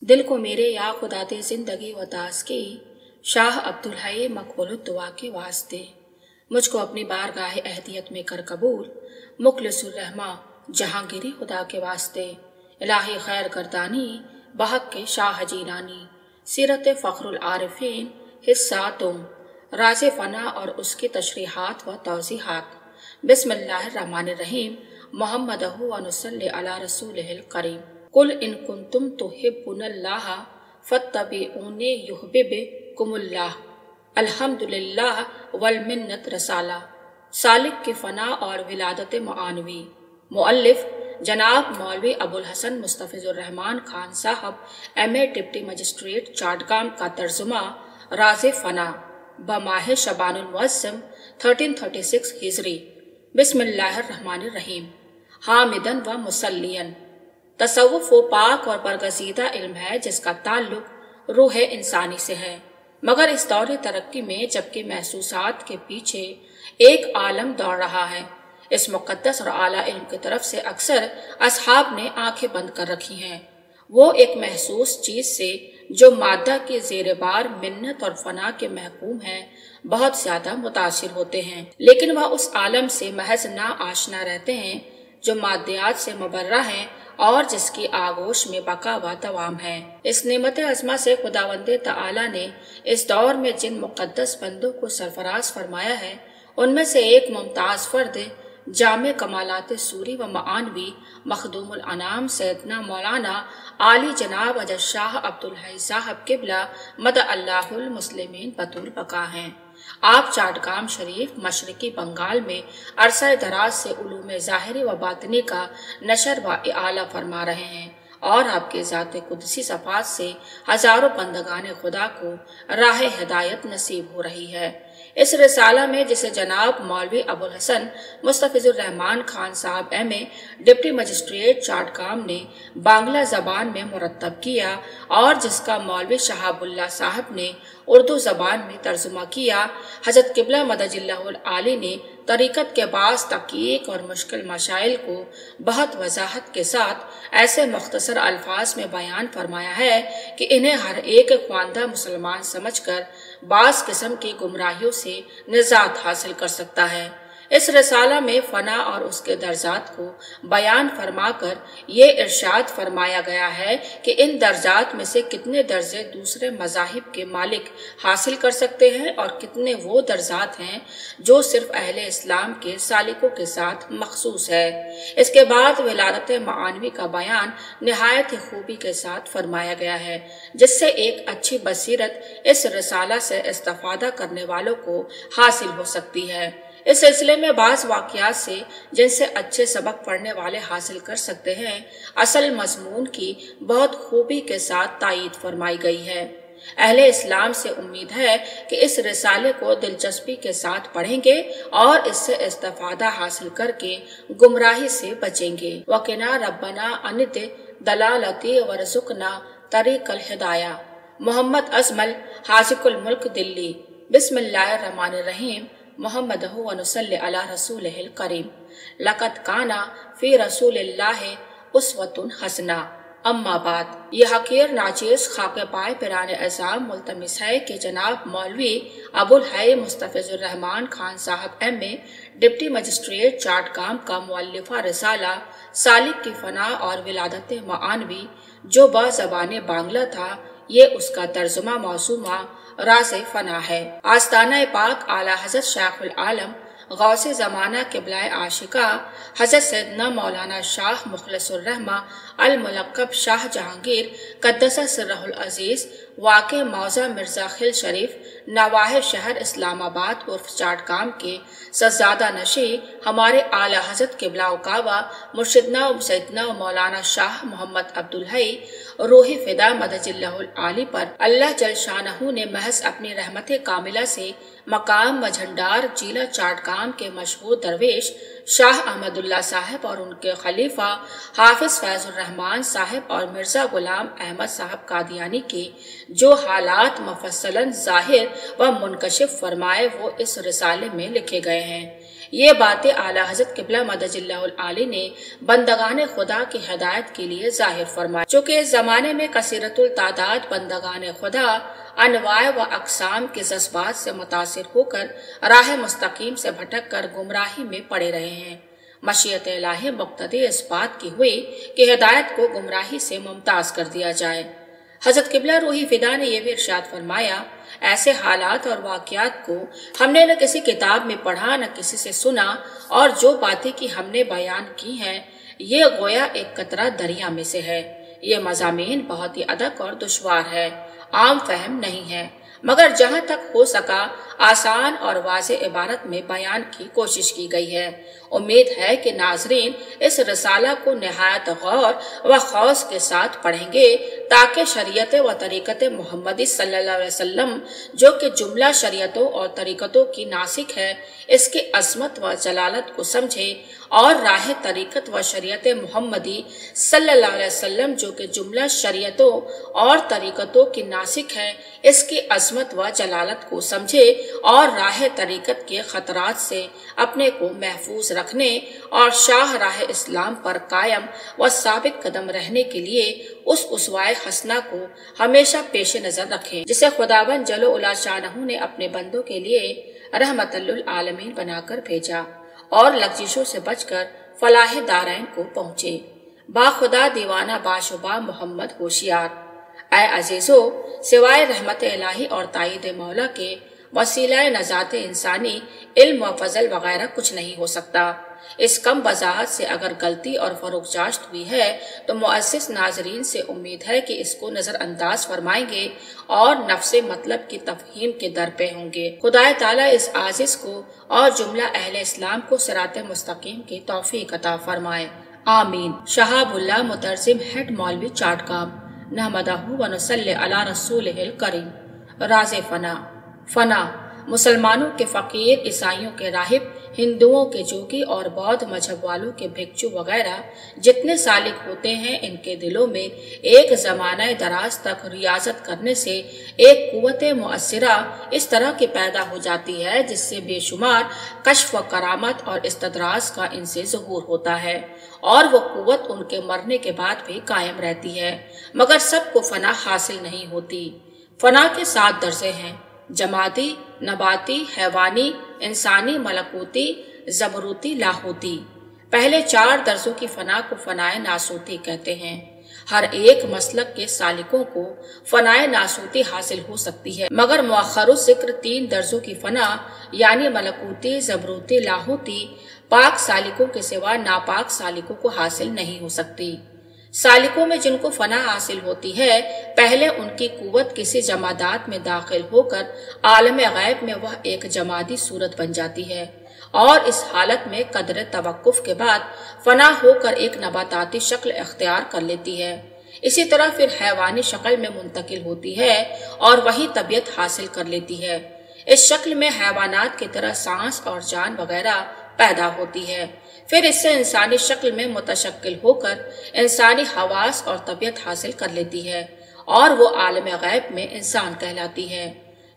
दिल को मेरे या खुदा दे जिंदगी व ताज की, शाह अब्दुल हई मकबूल दुआ के वास्ते। मुझको अपनी बारगाह अहदियत में कर कबूल, मुखलिसुर रहमा जहांगीरी खुदा के वास्ते। इलाही खैर करदानी बहक के शाह जीलानी, सीरत फ़ख्रुल आरिफीन हिस्सा तुम, राज़े फ़ना और उसकी तशरीहात व तौज़ीहात। बिस्मिल्लाहिर्रहमानिर्रहीम। मुहम्मदहु व नुसल्ली अला रसूलिहिल करीम। कुल इन कुंतुम तुहिब्बुनल्लाह फत्तबिऊनी युहब्बिकुमुल्लाह। अल्हम्दुलिल्लाह वल मिन्नत रसाला। सालिक की फ़ना और विलादत मुआनवी। मुअल्लिफ जनाब मौलवी अबुल हसन मुस्तफ़िज़ुर रहमान खान साहब, MA डिप्टी मजिस्ट्रेट चाटगाम का तर्जुमा राज़े फ़ना बमाह शबानुल मुअज़्ज़म 1336 हिजरी। बिस्मिल्लाहिर्रहमानिर्रहीम। हामिदन व मुसल्लियन। तसव्वुफ़ वो पाक और बरगज़ीदा इल्म है जिसका ताल्लुक रूह इंसानी से है, मगर इस दौर तरक्की में जबकि महसूसात के पीछे एक आलम दौड़ रहा है, इस मुक़द्दस और आला इल्म की तरफ से अक्सर असहाब ने आंखें बंद कर रखी हैं। वो एक महसूस चीज से जो मादा के ज़ेरे बार मिन्नत और फना के महकूम है बहुत ज्यादा मुतासिर होते हैं, लेकिन वह उस आलम से महज ना आशना रहते हैं जो मादियात से मुबर्रा है और जिसकी आगोश में बका व दवाम है। इस नेमत अज़मा से खुदावंदे तआला ने इस दौर में जिन मुक़द्दस बंदों को सरफराज फरमाया है, उनमें से एक मुमताज फर्द जामे कमालात सूरी व मानवी मखदूमुल अनाम सैयदना मौलाना आली जनाब अजद शाह अब्दुल हई साहब किबला मद अल्लाहुल मुस्लिमीन बतूल बका हैं। आप चाटगाम शरीफ मशरकी बंगाल में अरसा दराज से उलूम ज़ाहिरी व बातनी का नशर व आला फरमा रहे हैं और आपके ज़ाते कुदसी सफ़ात से हजारों बंदगान खुदा को राह हिदायत नसीब हो रही है। इस रिसाला में जिसे जनाब मौलवी अबुल हसन मुस्तफ़िज़ुर रहमान खान साहब MA डिप्टी मजिस्ट्रेट चाटगाम ने बांग्ला ज़बान में मुरत्तब किया और जिसका मौलवी शहाबुल्लाह साहब ने उर्दू ज़बान में तर्जुमा किया, हज़रत किबला मदजिल्लाहुल आली ने तरीक़त के बास तहक़ीक़ और मुश्किल मशाइल को बहुत वजाहत के साथ ऐसे मुख्तसर अल्फाज में बयान फरमाया है कि इन्हें हर एक ख्वानदा मुसलमान समझकर बास किस्म की गुमराहियों से निजात हासिल कर सकता है। इस रिसाला में फना और उसके दर्जात को बयान फरमाकर ये इरशाद फरमाया गया है कि इन दर्जात में से कितने दर्जे दूसरे मज़ाहिब के मालिक हासिल कर सकते हैं और कितने वो दर्जात हैं जो सिर्फ अहले इस्लाम के सालिकों के साथ मखसूस है। इसके बाद विलादत मानवी का बयान निहायत ही खूबी के साथ फरमाया गया है, जिससे एक अच्छी बसीरत इस रिसाला से इस्तिफादा करने वालों को हासिल हो सकती है। इस सिलसिले में बाज़ वाक़यात से जिनसे अच्छे सबक पढ़ने वाले हासिल कर सकते हैं, असल मज़मून की बहुत खूबी के साथ तायीद फरमाई गई है। अहले इस्लाम से उम्मीद है कि इस रिसाले को दिलचस्पी के साथ पढ़ेंगे और इससे इस्तिफादा हासिल करके गुमराही से बचेंगे। वक़िना रब्बना अनिद दलालती वरज़ुक़ना तरीक़ल हिदाया। मोहम्मद अजमल, हाज़िकुल मुल्क, दिल्ली। बिस्मिल्लाहिर्रहमानिर्रहीम। मुहम्मदहु व नुसल्ली अला रसूलिहिल करीम। लक़द काना फ़ी रसूलिल्लाहि उस्वतुन हसना। अम्मा बाद। ये हकीर नाचीज़ खाके पाए पिराने अज़ाम मुल्तमिस है कि जनाब मौलवी अबुल हई मुस्तफ़िज़ुर रहमान खान साहब MA डिप्टी मजिस्ट्रेट चाटगाम का मुअल्लिफ़ा रिसाला सालिक की फ़ना और विलादत मानवी जो ज़बान बांग्ला था, ये उसका तर्जुमा मौसूमा राज़े फ़ना है। आस्ताना पाक आला हज़रत शेखुल आलम गौसे ज़माना किबलाए आशिका हज़रत सैयदना मौलाना शाह मुखलिसुर रहमा अल मुलक़्क़ब शाह जहांगीर क़द्दस सिर्रहुल अज़ीज़ वाक़े मौज़ा मिर्ज़ा खिल शरीफ नवाह शहर इस्लामाबाद उर्फ चाटगाम के सज्जादा नशी हमारे आला हज़रत किबला उकाबा मुर्शिदना सैयदना मौलाना शाह मोहम्मद अब्दुल हई रूही फ़िदा मदजिल्लाहुल आली पर अल्लाह जल शानहू ने महज अपनी रहमत कामिला से मकाम मझंडार जिला चाटगाम के मशहूर दरवेश शाह अहमदुल्ला साहब और उनके खलीफा हाफिज फैजुर रहमान साहब और मिर्जा गुलाम अहमद साहब कादियानी के जो हालात मुफस्सलन जाहिर व मुनकशिफ फरमाए वो इस रिसाले में लिखे गए हैं। یہ باتیں اعلیٰ حضرت قبلہ مدجلہ العالی نے بندگان خدا کی ہدایت کے لیے ظاہر فرمائی۔ چونکہ اس زمانے میں کثیرت التعداد بندگان خدا انواع و اقسام کے جذبات سے متاثر ہو کر راہ مستقیم سے بھٹک کر گمراہی میں پڑے رہے ہیں۔ مشیت الہی مقتضی اس بات کی ہوئی کہ ہدایت کو گمراہی سے ممتاز کر دیا جائے۔ حضرت قبلہ روحی فدا نے یہ بھی ارشاد فرمایا، ایسے حالات اور واقعات کو ہم نے نہ کسی کتاب میں پڑھا نہ کسی سے سنا، اور جو باتیں کی ہم نے بیان کی ہیں یہ گویا ایک قطرہ دریا میں سے ہے۔ یہ مضامین بہت ہی ادق اور دشوار ہے، عام فہم نہیں ہے، مگر جہاں تک ہو سکا آسان اور واضح عبارت میں بیان کی کوشش کی گئی ہے۔ امید ہے کہ ناظرین اس رسالہ کو نہایت غور و خوض کے ساتھ پڑھیں گے تاکہ شریعت و طریقت محمدی صلی اللہ علیہ وسلم جو کہ جملہ شریعتوں اور طریقتوں کی ناسک ہے، اس کی عظمت و جلالت کو سمجھیں، اور راہ طریقت و شریعت محمدی صلی اللہ علیہ وسلم جو کہ جملہ شریعتوں اور طریقتوں کی ناسک ہے، اس کی عظمت و جلالت کو سمجھے اور راہ طریقت کے خطرات سے اپنے کو محفوظ رکھنے اور شاہ راہ اسلام پر قائم و ثابت قدم رہنے کے لیے اس اسوائے حسنہ کو ہمیشہ پیش نظر رکھیں جسے خداوند جل و علا شانہ نے اپنے بندوں کے لیے رحمت للعالمین بنا کر بھیجا، اور لغزشوں سے بچ کر فلاح دارین کو پہنچے۔ با خدا دیوانہ باشبہ محمد ہوشیار، اے عزیزو، سوائے رحمت الہی اور تائید مولا کے وسیلہ نجات انسانی علم و فضل وغیرہ کچھ نہیں ہو سکتا۔ اس کم وضاحت سے اگر غلطی اور فروغ جاشت ہوئی ہے تو مؤسس ناظرین سے امید ہے کہ اس کو نظر انداز فرمائیں گے اور نفس مطلب کی تفہیم کے در پہ ہوں گے۔ خدا تعالیٰ اس عاجز کو اور جملہ اہل اسلام کو صراط مستقیم کی توفیق عطا فرمائے، آمین۔ شہاب اللہ مترجم ہیڈ مولوی چاٹگام، نحمدہ و نصلی علی رسولہ الکریم۔ راز فنا مسلمانوں کے فقیر، عیسائیوں کے راہب، ہندوؤں کے جوگی اور بودھ مذہب والوں کے بھکشو وغیرہ جتنے سالک ہوتے ہیں، ان کے دلوں میں ایک زمانہ دراز تک ریاضت کرنے سے ایک قوت مؤثرہ اس طرح کی پیدا ہو جاتی ہے جس سے بے شمار کشف و کرامت اور استدراج کا ان سے ظہور ہوتا ہے، اور وہ قوت ان کے مرنے کے بعد بھی قائم رہتی ہے، مگر سب کو فنا حاصل نہیں ہوتی۔ فنا کے 7 درجے ہیں: جمادی، نباتی، حیوانی، انسانی، ملکوتی، زبروتی، لاہوتی۔ پہلے 4 درجوں کی فنا کو فنائے ناسوتی کہتے ہیں۔ ہر ایک مسلک کے سالکوں کو فنائے ناسوتی حاصل ہو سکتی ہے، مگر مؤخر الذکر 3 درجوں کی فنا یعنی ملکوتی، زبروتی، لاہوتی پاک سالکوں کے سوا ناپاک سالکوں کو حاصل نہیں ہو سکتی۔ سالکوں میں جن کو فنا حاصل ہوتی ہے، پہلے ان کی قوت کسی جمادات میں داخل ہو کر عالم غیب میں وہ ایک جمادی صورت بن جاتی ہے، اور اس حالت میں قدر توقف کے بعد فنا ہو کر ایک نباتاتی شکل اختیار کر لیتی ہے۔ اسی طرح پھر حیوانی شکل میں منتقل ہوتی ہے اور وہی طبیعت حاصل کر لیتی ہے۔ اس شکل میں حیوانات کی طرح سانس اور جان وغیرہ پیدا ہوتی ہے، پھر اس سے انسانی شکل میں متشکل ہو کر انسانی حواس اور طبیعت حاصل کر لیتی ہے، اور وہ عالم غیب میں انسان کہلاتی ہے۔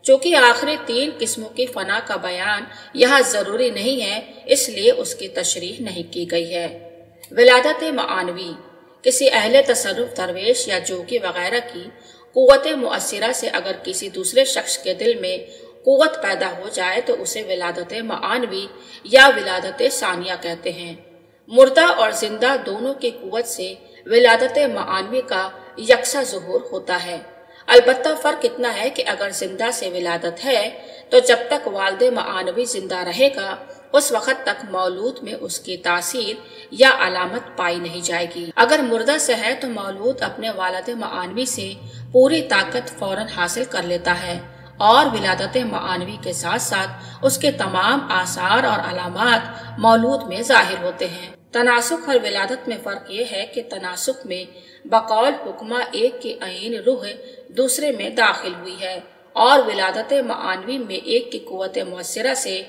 چونکہ آخری 3 قسموں کی فنا کا بیان یہاں ضروری نہیں ہے، اس لیے اس کی تشریح نہیں کی گئی ہے۔ ولادت معنوی، کسی اہل تصرف درویش یا جوگی وغیرہ کی قوت مؤثرہ سے اگر کسی دوسرے شخص کے دل میں قوت پیدا ہو جائے تو اسے ولادت معنوی یا ولادت ثانیہ کہتے ہیں۔ مردہ اور زندہ دونوں کی قوت سے ولادت معنوی کا یکساں ظہور ہوتا ہے۔ البتہ فرق اتنا ہے کہ اگر زندہ سے ولادت ہے تو جب تک والد معنوی زندہ رہے گا اس وقت تک مولود میں اس کی تاثیر یا علامت پائی نہیں جائے گی۔ اگر مردہ سے ہے تو مولود اپنے والد معنوی سے پوری طاقت فوراً حاصل کر لیتا ہے، اور ولادت معنوی کے ساتھ ساتھ اس کے تمام آثار اور علامات مولود میں ظاہر ہوتے ہیں۔ تناسخ اور ولادت میں فرق یہ ہے کہ تناسخ میں بقول حکمہ ایک کی عین روح دوسرے میں داخل ہوئی ہے، اور ولادت معنوی میں ایک کی قوت مؤثرہ سے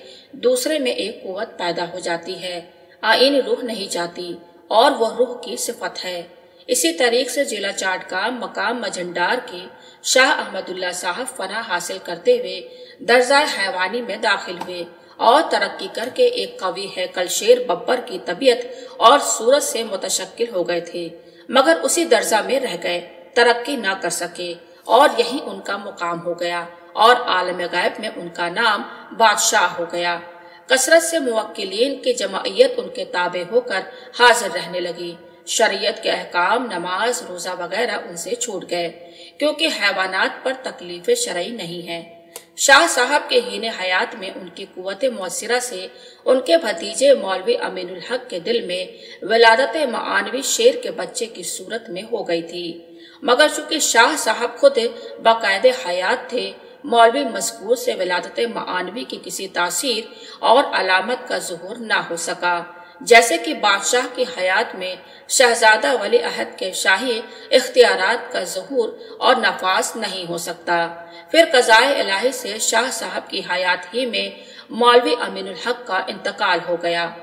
دوسرے میں ایک قوت پیدا ہو جاتی ہے، عین روح نہیں جاتی، اور وہ روح کی صفت ہے۔ اسی طریق سے ضلع چاٹگام مقام مجنڈار کے شاہ احمد اللہ صاحب فنا حاصل کرتے ہوئے درجہ حیوانی میں داخل ہوئے और तरक्की करके एक कवि हैकल शेर बब्बर की तबीयत और सूरत से मुतशक्किल हो गए थे, मगर उसी दर्जा में रह गए, तरक्की न कर सके और यही उनका मुकाम हो गया और आलम गैब में उनका नाम बादशाह हो गया। कसरत से मुवक्किलीन की जमाइयत उनके ताबे होकर हाजिर रहने लगी। शरीयत के अहकाम, नमाज, रोजा वगैरह उनसे छूट गए, क्योंकि हैवानात पर तकलीफ शरई नहीं है। शाह साहब के हीने हयात में उनकी कुव्वत मुअस्सिरा से उनके भतीजे मौलवी अमीनुल हक के दिल में विलादत मानवी शेर के बच्चे की सूरत में हो गई थी, मगर चूंकि शाह साहब खुद बाकायदे हयात थे, मौलवी मज़कूर से विलादत मानवी की किसी तासीर और अलामत का ज़ुहूर न हो सका। जैसे कि बादशाह की हयात में शहजादा वली अहद के शाही इख्तियारात का ज़ुहूर और नफास नहीं हो सकता, फिर क़ज़ाए इलाही से शाह साहब की हयात ही में मौलवी अमीनुल हक का इंतकाल हो गया।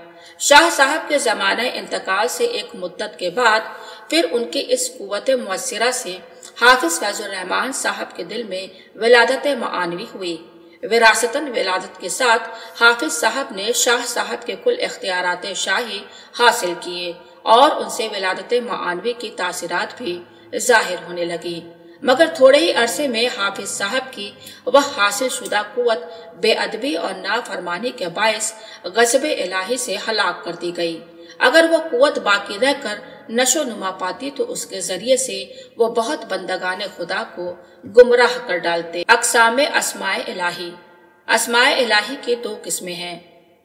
शाह साहब के ज़माने इंतकाल से एक मुद्दत के बाद फिर उनकी इस कुव्वत मुअस्सिरा से हाफिज फैजुर रहमान साहब के दिल में विलादत मानवी हुई। विरासतन विलादत के साथ हाफिज साहब ने शाह साहब के कुल इख्तियारात शाही हासिल किए और उनसे विलादत मानवी की तासीरात भी जाहिर होने लगी, मगर थोड़े ही अरसे में हाफिज साहब की वह हासिल शुदा कुव्वत बेअदबी और नाफरमानी के बायस गज़ब-ए इलाही से हलाक कर दी गई। अगर वह कुव्वत बाकी रहकर नशो नुमा पाती तो उसके जरिए से वो बहुत बंदगाने खुदा को गुमराह कर डालते। अक़साम अस्माए इलाही। अस्माए इलाही की दो किस्में हैं,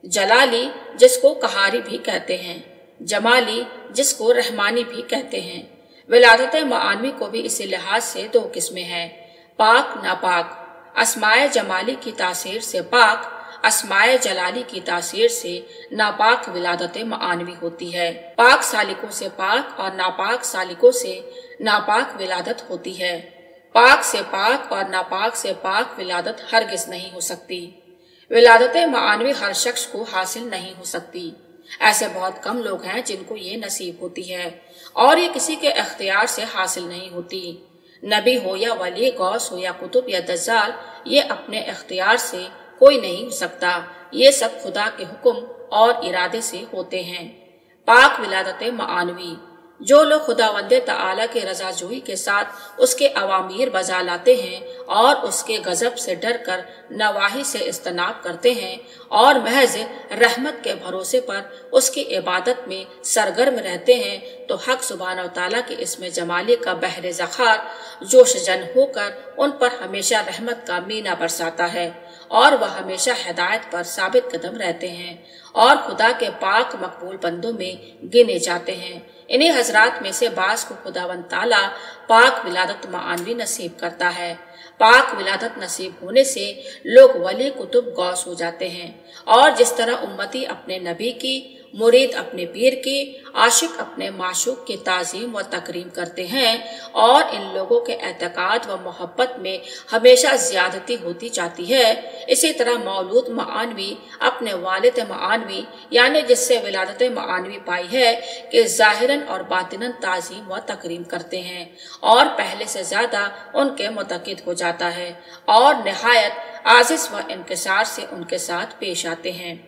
जलाली जिसको कहारी भी कहते हैं, जमाली जिसको रहमानी भी कहते हैं। विलादत मानवी को भी इसी लिहाज से दो किस्में हैं, पाक नापाक। अस्माए जमाली की तासीर से पाक, अस्माए जलाली की तासीर से नापाक विलादत मानवी होती है। पाक सालिकों से पाक और नापाक सालिकों से नापाक विलादत होती है। पाक से पाक और नापाक से पाक विलादत हरगिज नहीं हो सकती। विलादत मानवी हर शख्स को हासिल नहीं हो सकती। ऐसे बहुत कम लोग हैं जिनको ये नसीब होती है और ये किसी के इख्तियार से हासिल नहीं होती। नबी हो या वली, गौस हो या कुतुब या दज्जाल, ये अपने इख्तियार से कोई नहीं हो सकता। ये सब खुदा के हुक्म और इरादे से होते हैं। पाक विलादत मानवी। जो लोग खुदावंद तआला के रज़ाजोई के साथ उसके अवामीर बजा लाते हैं और उसके गजब से डर कर नवाही से इज्तनाब करते हैं और महज रहमत के भरोसे पर उसकी इबादत में सरगर्म रहते हैं, तो हक सुब्हानहू तआला के इसमें जमाली का बहरे ज़खार जोश जन होकर उन पर हमेशा रहमत का मीना बरसाता है और वह हमेशा हिदायत पर साबित कदम रहते हैं और खुदा के पाक मकबूल बंदों में गिने जाते हैं। इन्हीं हजरात में से बास को खुदावंद ताला पाक विलादत मानवी नसीब करता है। पाक विलादत नसीब होने से लोग वली, कुतुब, गौस हो जाते हैं और जिस तरह उम्मती अपने नबी की, मुरीद अपने पीर की, आशिक अपने माशूक की ताज़ीम व तकरीम करते हैं और इन लोगों के एतकाद व मोहब्बत में हमेशा ज्यादती होती जाती है, इसी तरह मौलूद मानवी अपने वालिद मानवी यानी जिससे विलादत मानवी पाई है कि ज़ाहिरन और बातिनन ताज़ीम व तकरीम करते हैं और पहले से ज्यादा उनके मुतक़िद हो जाता है और निहायत आजिज़ व इंकिसार से उनके साथ पेश आते हैं।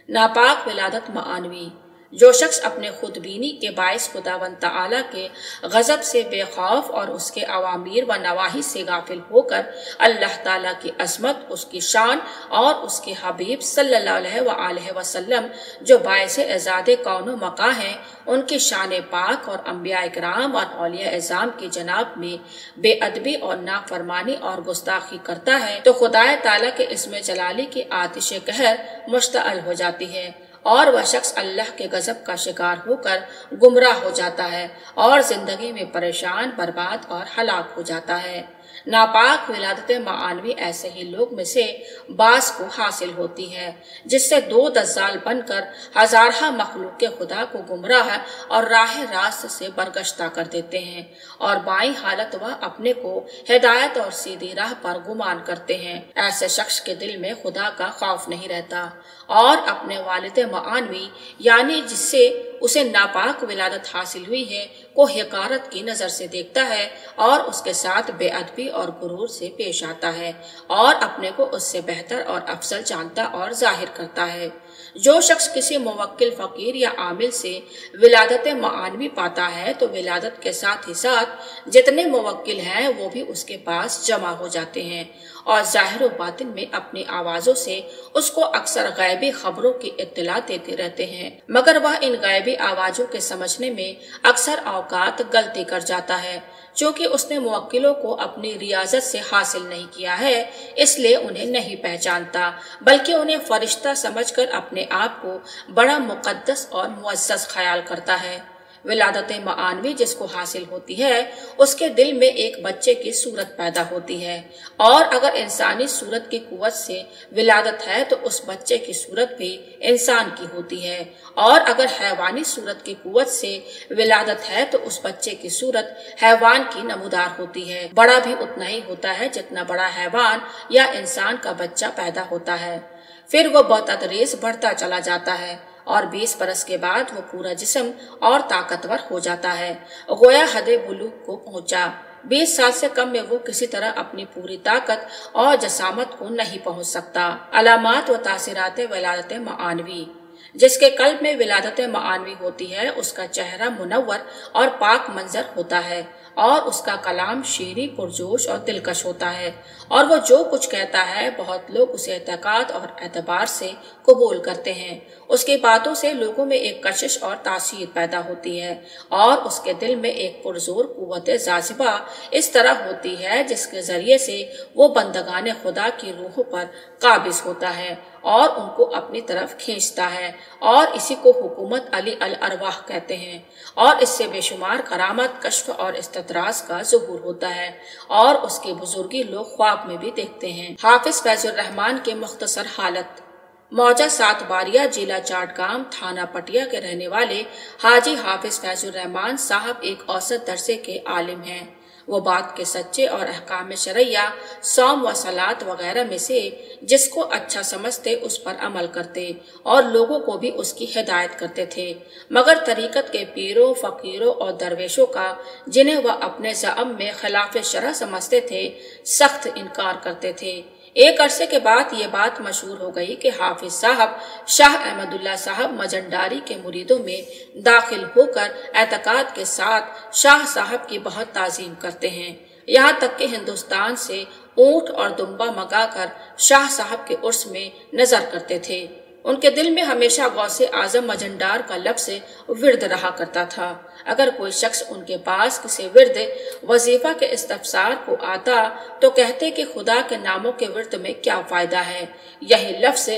नापाक विलादत मानवी। जो शख्स अपने खुदबीनी के बायस खुदावंद तआला के गजब से बेखौफ और उसके अवामीर व नवाही से गाफिल होकर अल्लाह ताला की अजमत, उसकी शान और उसके हबीब सल्लल्लाहु अलैहि वसल्लम जो बायस एजाद कौनो मका हैं, उनकी शान पाक और अंबिया इकराम और औलिया एज़ाम की जनाब में बेअदबी और नाफरमानी और गुस्ताखी करता है, तो खुदाए ताला के इसमें जलाली की आतिश कहर मुश्तअल हो जाती है और वह शख्स अल्लाह के गजब का शिकार होकर गुमराह हो जाता है और जिंदगी में परेशान, बर्बाद और हलाक हो जाता है। नापाक विलादत मानवी ऐसे ही लोग में से बास को हासिल होती है जिससे दो दज्जाल बनकर हजारहा मखलूक के खुदा को गुमराह और राह रास्त से बरगश्ता कर देते हैं और बाईं हालत वह अपने को हिदायत और सीधी राह पर गुमान करते हैं। ऐसे शख्स के दिल में खुदा का खौफ नहीं रहता और अपने वालिद मानवी यानी जिससे उसे नापाक विलादत हासिल हुई है को हकारत की नजर से देखता है और उसके साथ बेअदबी और गुरूर से पेश आता है और अपने को उससे बेहतर और अफजल जानता और जाहिर करता है। जो शख्स किसी मुवक्किल फकीर या आमिल से विलादत मानवी पाता है तो विलादत के साथ ही साथ जितने मुवक्किल हैं वो भी उसके पास जमा हो जाते हैं और ज़ाहिर व बातिन में अपनी आवाज़ों से उसको अक्सर गैबी खबरों की इत्तला देते रहते हैं, मगर वह इन गैबी आवाज़ों के समझने में अक्सर औकात गलती कर जाता है। चूँकि उसने मुवक्किलों को अपनी रियाजत से हासिल नहीं किया है इसलिए उन्हें नहीं पहचानता, बल्कि उन्हें फरिश्ता समझकर अपने आप को बड़ा मुक़द्दस और मुअज़्ज़ज़ ख्याल करता है। विलादत मानवी जिसको हासिल होती है उसके दिल में एक बच्चे की सूरत पैदा होती है और अगर इंसानी सूरत की कुव्वत से विलादत है तो उस बच्चे की सूरत भी इंसान की होती है और अगर हैवानी सूरत की कुव्वत से विलादत है तो उस बच्चे की सूरत हैवान की नमूदार होती है। बड़ा भी उतना ही होता है जितना बड़ा हैवान या इंसान का बच्चा पैदा होता है। फिर वो बतदरीज बढ़ता चला जाता है और 20 बरस के बाद वो पूरा जिस्म और ताकतवर हो जाता है, गोया हदे बुलूग को पहुंचा। 20 साल से कम में वो किसी तरह अपनी पूरी ताकत और जसामत को नहीं पहुंच सकता। अलामात व तासीरात विलादत मानवी जिसके कल्ब में विलादत मानवी होती है उसका चेहरा मुनव्वर और पाक मंजर होता है और उसका कलाम शीरी पुरजोश और दिलकश होता है और वो जो कुछ कहता है बहुत लोग उसे एतकाद और एतबार से कबूल करते हैं। उसकी बातों से लोगों में एक कशिश और तासीर पैदा होती है और उसके दिल में एक पुरजोर कुव्वत जाज़िबा इस तरह होती है जिसके जरिए से वो बंदगान खुदा की रूह पर काबिज होता है और उनको अपनी तरफ खींचता है और इसी को हुकूमत अली अल अरवाह कहते हैं और इससे बेशुमार करामत, कश्फ और इस्तदराज का ज़ुहूर होता है और उसकी बुजुर्गी लोग ख्वाब में भी देखते हैं। हाफिज फैजुर रहमान के मुख्तसर हालत। मौजा सात बारिया जिला चाटगाम थाना पटिया के रहने वाले हाजी हाफिज फैजुर रहमान साहब एक औसत दर्जे के आलिम हैं। वो बात के सच्चे और अहकाम शरैया, सौम व सलात वगैरह में से जिसको अच्छा समझते उस पर अमल करते और लोगों को भी उसकी हिदायत करते थे, मगर तरीकत के पीरों, फकीरों और दरवेशों का जिन्हें वह अपने ज़अम में खिलाफ शरअ समझते थे सख्त इनकार करते थे। एक अरसे के बाद ये बात मशहूर हो गई कि हाफिज साहब शाह अहमदुल्ला साहब मजंडारी के मुरीदों में दाखिल होकर एतकाद के साथ शाह साहब की बहुत ताजीम करते हैं। यहाँ तक कि हिंदुस्तान से ऊंट और दुम्बा मंगाकर शाह साहब के उर्स में नजर करते थे। उनके दिल में हमेशा गौसे आजम मजंडार का लफ्ज़ विर्द रहा करता था। अगर कोई शख्स उनके पास किसी विर्द वजीफा के इस्तफसार को आता तो कहते कि खुदा के नामों के विर्द में क्या फायदा है, यही लफ्ज़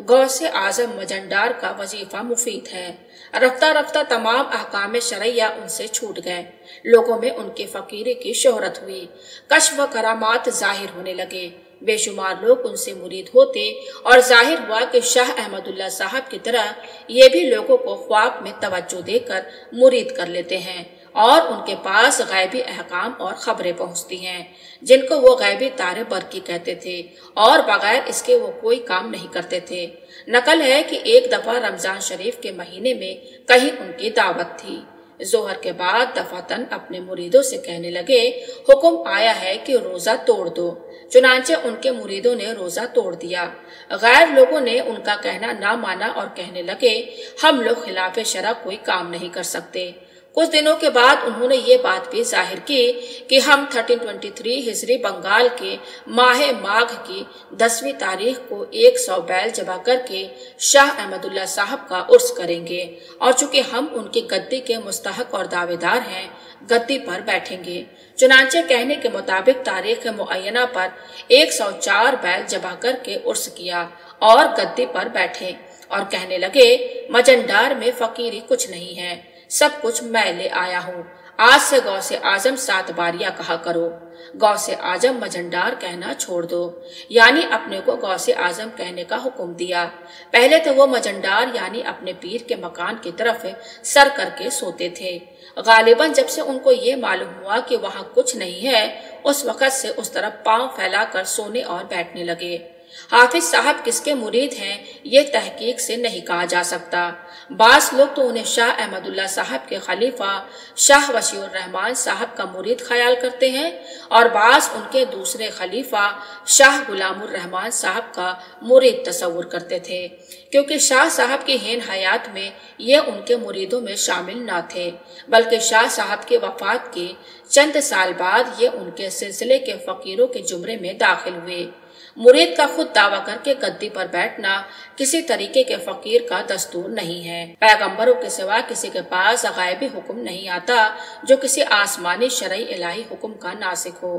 गौसे आजम मजंडार का वजीफा मुफीद है। रफ्ता रफ्ता तमाम अहकाम शरैया उनसे छूट गए। लोगों में उनके फकीरी की शोहरत हुई, कश्फ व करामात जाहिर होने लगे। बेशुमार लोग उनसे मुरीद होते और जाहिर हुआ कि शाह अहमदुल्ला साहब की तरह ये भी लोगों को ख्वाब में तवज्जो देकर मुरीद कर लेते हैं और उनके पास गैबी अहकाम और खबरें पहुंचती हैं जिनको वो गैबी तारे बरकी कहते थे और बगैर इसके वो कोई काम नहीं करते थे। नकल है कि एक दफा रमजान शरीफ के महीने में कहीं उनकी दावत थी। जोहर के बाद दफातन अपने मुरीदों से कहने लगे, हुक्म आया है कि रोजा तोड़ दो। चुनांचे उनके मुरीदों ने रोजा तोड़ दिया। गैर लोगों ने उनका कहना ना माना और कहने लगे, हम लोग खिलाफ शरअ कोई काम नहीं कर सकते। कुछ दिनों के बाद उन्होंने ये बात भी जाहिर की कि हम 1323 हिजरी बंगाल के माह माघ की 10वीं तारीख को 100 बैल जबा करके शाह अहमदुल्ला साहब का उर्स करेंगे और चूंकि हम उनकी गद्दी के मुस्तहक और दावेदार हैं, गद्दी पर बैठेंगे। चुनांचे कहने के मुताबिक तारीख मुअय्यना पर 104 बैल जबा करके उर्स किया और गद्दी पर बैठे और कहने लगे, मजंडार में फकीरी कुछ नहीं है, सब कुछ मैं ले आया हूँ। आज से गौसे आजम सात बारिया कहा करो। गौसे आजम मजंडार कहना छोड़ दो, यानी अपने को गौसे आजम कहने का हुक्म दिया। पहले तो वो मजंडार यानी अपने पीर के मकान की तरफ सर करके सोते थे। गालिबन जब से उनको ये मालूम हुआ कि वहाँ कुछ नहीं है, उस वक़्त से उस तरफ पांव फैलाकर सोने और बैठने लगे। हाफिज साहब किसके मुरीद हैं ये तहकीक से नहीं कहा जा सकता। बास लोग तो उन्हें शाह अहमदुल्ला साहब के खलीफा शाह वसीउर रहमान साहब का मुरीद ख्याल करते हैं और बास उनके दूसरे खलीफा शाह गुलामुर रहमान साहब का मुरीद तस्वुर करते थे, क्योंकि शाह साहब की हीन हयात में ये उनके मुरीदों में शामिल न थे, बल्कि शाह साहब के वफात के चंद साल बाद ये उनके सिलसिले के फकीरों के जुमरे में दाखिल हुए। मुरीद का खुद दावा करके गद्दी पर बैठना किसी तरीके के फकीर का दस्तूर नहीं है। पैगंबरों के सिवा किसी के पास गायबी हुक्म नहीं आता जो किसी आसमानी शरई इलाही हुक्म का नासिक हो।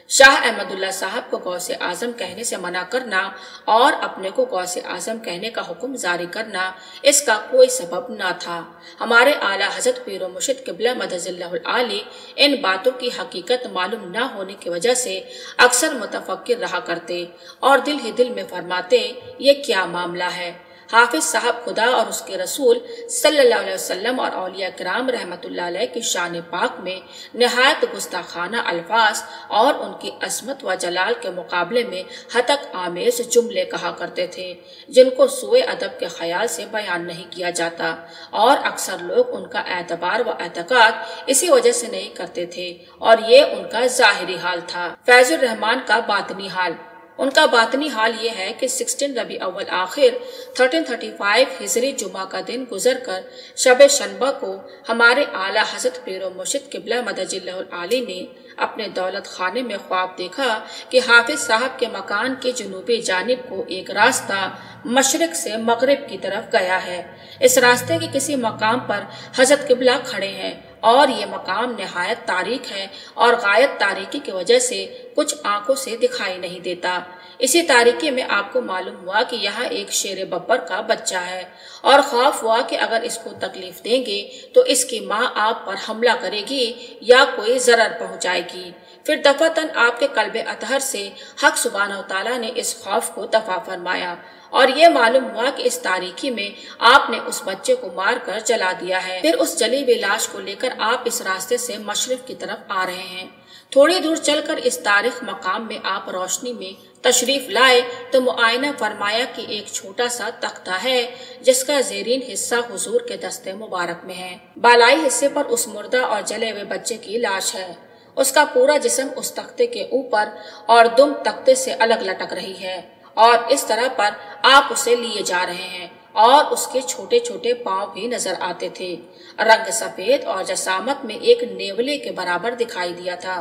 शाह अहमदुल्ला साहब को गौसे आजम कहने से मना करना और अपने को गौसे आजम कहने का हुक्म जारी करना इसका कोई सबब न था। हमारे आला हजरत पीर मुर्शिद क़िबला मदजिल्लाहुल आली इन बातों की हकीकत मालूम न होने की वजह से अक्सर मुतफक्किर रहा करते और दिल ही दिल में फरमाते, ये क्या मामला है। हाफिज साहब खुदा और उसके रसूल सल्लल्लाहु अलैहि वसल्लम और औलिया किराम रहमतुल्लाह अलैह की शान पाक में निहायत गुस्ताखाना अल्फाज और उनकी असमत व जलाल के मुकाबले में हतक आमेज जुमले कहा करते थे, जिनको सुए अदब के ख्याल से बयान नहीं किया जाता और अक्सर लोग उनका एतबार व एतकाद इसी वजह से नहीं करते थे और ये उनका जाहिरी हाल था। फैजुर रहमान का बातनी हाल। उनका बातनी हाल ये है कि 16 रबी अव्वल आखिर 1335 हिजरी जुमा का दिन गुजर कर शब शनबा को हमारे आला हजरत पीर मुर्शिद क़िबला मदजिल्लाहुल आली ने अपने दौलत खाने में ख्वाब देखा कि हाफिज साहब के मकान के जुनूबी जानिब को एक रास्ता मशरिक से मगरिब की तरफ गया है। इस रास्ते के किसी मकाम पर हजरत क़िबला खड़े हैं और ये मकाम निहायत तारीक है और गायत तारीकी की वजह से कुछ आंखों से दिखाई नहीं देता। इसी तारीकी में आपको मालूम हुआ कि यहाँ एक शेर बब्बर का बच्चा है और खौफ हुआ कि अगर इसको तकलीफ देंगे तो इसकी माँ आप पर हमला करेगी या कोई जरर पहुँचाएगी। फिर दफातन आपके कल्बे अतहर से हक सुब्हानहू तआला ने इस खौफ को दफा फरमाया और ये मालूम हुआ कि इस तारीकी में आपने उस बच्चे को मार कर जला दिया है। फिर उस जली हुई लाश को लेकर आप इस रास्ते से मशरिक की तरफ आ रहे हैं। थोड़ी दूर चलकर इस तारीख मकाम में आप रोशनी में तशरीफ लाए तो मुआयना फरमाया कि एक छोटा सा तख्ता है जिसका ज़ेरीन हिस्सा हुजूर के दस्ते मुबारक में है। बालाई हिस्से पर उस मुर्दा और जले हुए बच्चे की लाश है। उसका पूरा जिस्म उस तख्ते के ऊपर और दुम तख्ते से अलग लटक रही है और इस तरह पर आप उसे लिए जा रहे हैं और उसके छोटे छोटे पांव भी नजर आते थे। रंग सफेद और जसामत में एक नेवले के बराबर दिखाई दिया था।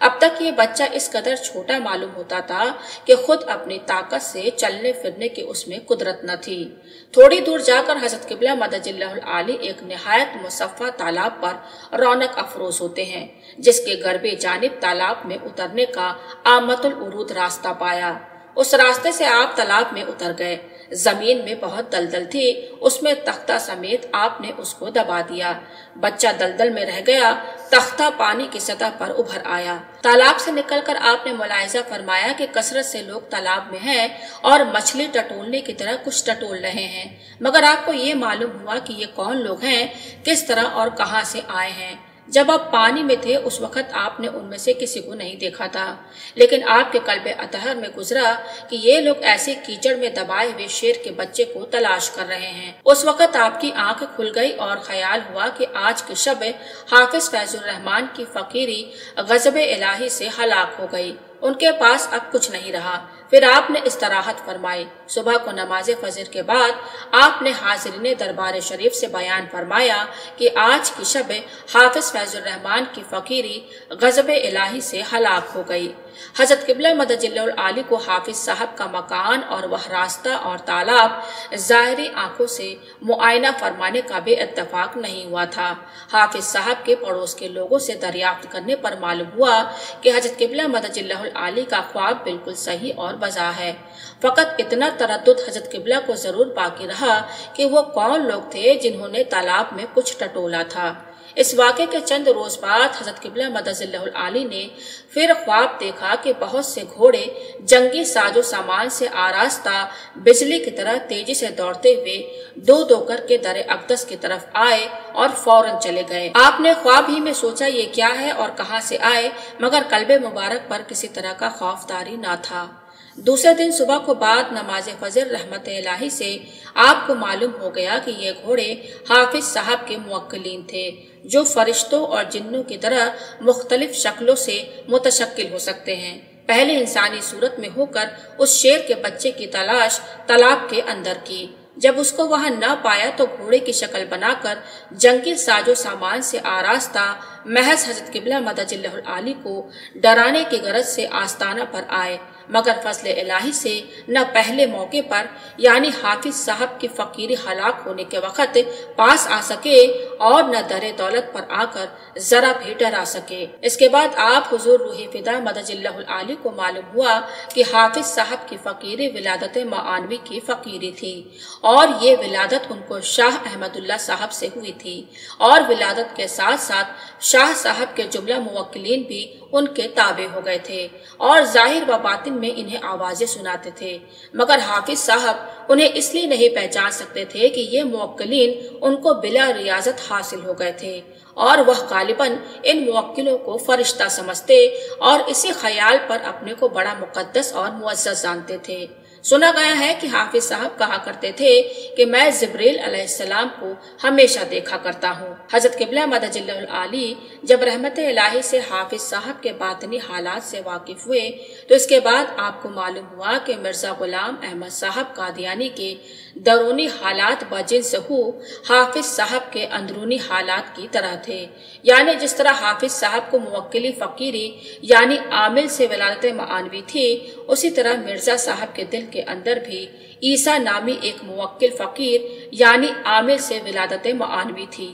अब तक ये बच्चा इस कदर छोटा मालूम होता था कि खुद अपनी ताकत से चलने फिरने की उसमें कुदरत न थी। थोड़ी दूर जाकर हजरत क़िबला मदजिल्लाहुल आली एक निहायत मुसफ़्फ़ा तालाब पर रौनक अफरोज होते हैं, जिसके गरबे जानिब तालाब में उतरने का आमतुल उरूद रास्ता पाया। उस रास्ते से आप तालाब में उतर गए। जमीन में बहुत दलदल थी, उसमें तख्ता समेत आपने उसको दबा दिया। बच्चा दलदल में रह गया, तख्ता पानी की सतह पर उभर आया। तालाब से निकलकर आपने मुलाहिजा फरमाया कि कसरत से लोग तालाब में हैं और मछली टटोलने की तरह कुछ टटोल रहे हैं, मगर आपको ये मालूम हुआ कि ये कौन लोग हैं, किस तरह और कहां से आए हैं। जब आप पानी में थे उस वक्त आपने उनमें से किसी को नहीं देखा था, लेकिन आपके कल्बे अतहर में गुजरा कि ये लोग ऐसे कीचड़ में दबाए हुए शेर के बच्चे को तलाश कर रहे हैं। उस वक्त आपकी आंख खुल गई और ख्याल हुआ कि आज की शब हाफिज फैजुर रहमान की फकीरी गजब इलाही से हलाक हो गई। उनके पास अब कुछ नहीं रहा। फिर आपने इस्तराहत फरमाई। सुबह को नमाज फजर के बाद आपने हाजिरीन दरबार शरीफ से बयान फरमाया कि आज की शब हाफिज फैजुर रहमान की फकीरी गजब इलाही से हलाक हो गई। हजरत क़िबला मदजिल्लाहुल आली को हाफिज साहब का मकान और वह रास्ता और तालाब ज़ाहिरी आंखों से मुआयना फरमाने का भी इत्तफाक नहीं हुआ था। हाफिज साहब के पड़ोस के लोगों से दरियाफ्त करने पर मालूम हुआ कि हजरत क़िबला मदजिल्लाहुल आली का ख्वाब बिल्कुल सही और बजा है। फकत इतना तरद्दुद हजरत क़िबला को जरूर बाकी रहा कि वो कौन लोग थे जिन्होंने तालाब में कुछ टटोला था। इस वाक़े के चंद रोज बाद हजरत क़िबला मदजिल्लाहुल आली ने फिर ख्वाब देखा कि बहुत से घोड़े जंगी साजो सामान से आरास्ता बिजली की तरह तेजी से दौड़ते हुए दो दो करके दरे अक़दस की तरफ आए और फौरन चले गए। आपने ख्वाब ही में सोचा ये क्या है और कहां से आए, मगर कल्बे मुबारक पर किसी तरह का खौफदारी न था। दूसरे दिन सुबह को बाद नमाज फजर रहमत इलाही से आपको मालूम हो गया कि ये घोड़े हाफिज साहब के मुवक्किलीन थे, जो फरिश्तों और जिन्नों की तरह मुख्तलिफ शक्लों से मुतशक्किल हो सकते हैं। पहले इंसानी सूरत में होकर उस शेर के बच्चे की तलाश तालाब के अंदर की। जब उसको वहां न पाया तो घोड़े की शक्ल बनाकर जंगी साजो सामान से आरास्ता महज हजरत किबला मदजिल्लहुल आली को डराने की गरज से आस्ताना पर आए, मगर फजल इलाही से न पहले मौके पर यानी हाफिज साहब की फकीरी हलाक होने के वक्त पास आ सके और न दरे दौलत पर आकर जरा भी डरा सके। इसके बाद आप हुजूर रूह फिदा मदजिल्लहुल आली को मालूम हुआ कि हाफिज साहब की फकीरी विलादत मानवी की फकीरी थी और ये विलादत उनको शाह अहमदुल्ला साहब से हुई थी और विलादत के साथ साथ शाह साहब के जुमला मुवक्किलीन भी उनके ताबे हो गए थे और जाहिर व बातिन में इन्हें आवाजें सुनाते थे, मगर हाफिज साहब उन्हें इसलिए नहीं पहचान सकते थे कि ये मुवक्किलीन उनको बिला रियाजत हासिल हो गए थे और वह गालिबन इन मुवक्किलों को फरिश्ता समझते और इसी ख्याल पर अपने को बड़ा मुकद्दस और मुअज़्ज़ज़ जानते थे। सुना गया है कि हाफिज साहब कहा करते थे कि मैं जिब्रील अलैहिस्सलाम को हमेशा देखा करता हूँ। हजरत किबला मदजिल्लहुल आली जब रहमत इलाही से हाफिज साहब के बातनी हालात से वाकिफ हुए तो इसके बाद आपको मालूम हुआ कि मिर्जा गुलाम अहमद साहब कादियानी के दरूनी हालात बजिन्स हाफिज साहब के अंदरूनी हालात की तरह थे, यानी जिस तरह हाफिज साहब को मुवक्किली फकीरी यानी आमिल से विलादत मानवी थी, उसी तरह मिर्जा साहब के दिल के अंदर भी ईसा नामी एक मुवक्किल फकीर यानी आमिल से विलादत मानवी थी।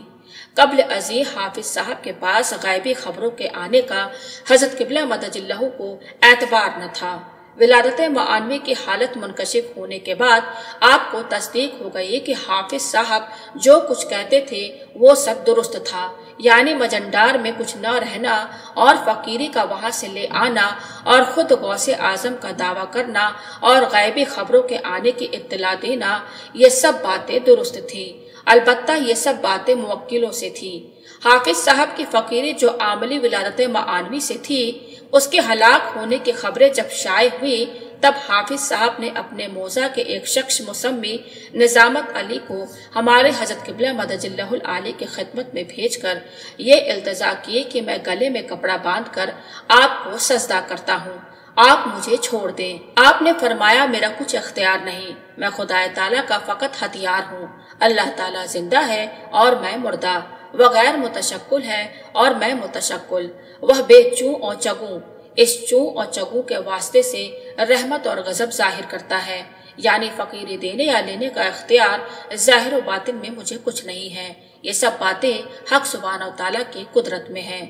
कब्ल अजी हाफिज साहब के पास गायबी खबरों के आने का हजरत किबला मदजिल्लहु को एतबार न था। विलादत मानवी की हालत मुनकशिफ होने के बाद आपको तस्दीक हो गई कि हाफिज साहब जो कुछ कहते थे वो सब दुरुस्त था, यानी मजंडार में कुछ न रहना और फकीरी का वहां से ले आना और खुद गौसे आजम का दावा करना और गायबी खबरों के आने की इत्तला देना, ये सब बातें दुरुस्त थी। अलबत्ता ये सब बातें मुवक्किलों से थी। हाफिज साहब की फकीरी जो आमली विलादत मानवी से थी, उसके हलाक होने की खबरें जब शाये हुई तब हाफिज साहब ने अपने मोजा के एक शख्स मुसम्मी निजामत अली को हमारे हजरत किबला मदजिल्लहुल आली की खिदमत में भेजकर ये इल्तजा किए कि मैं गले में कपड़ा बांधकर आपको सजदा करता हूँ, आप मुझे छोड़ दें। आपने फरमाया मेरा कुछ इख्तियार नहीं, मैं खुदा ताला का फकत हथियार हूँ। अल्लाह ताला जिंदा है और मैं मुर्दा, वह गैर मुतशक्कुल है और मैं मुतशक्कुल, वह बेचू और चगू, इस चू और चगू के वास्ते से रहमत और गजब जाहिर करता है, यानी फकीरी देने या लेने का इख्तियार जाहिर व बातिन में मुझे कुछ नहीं है। ये सब बातें हक सुब्हानहू तआला की कुदरत में है।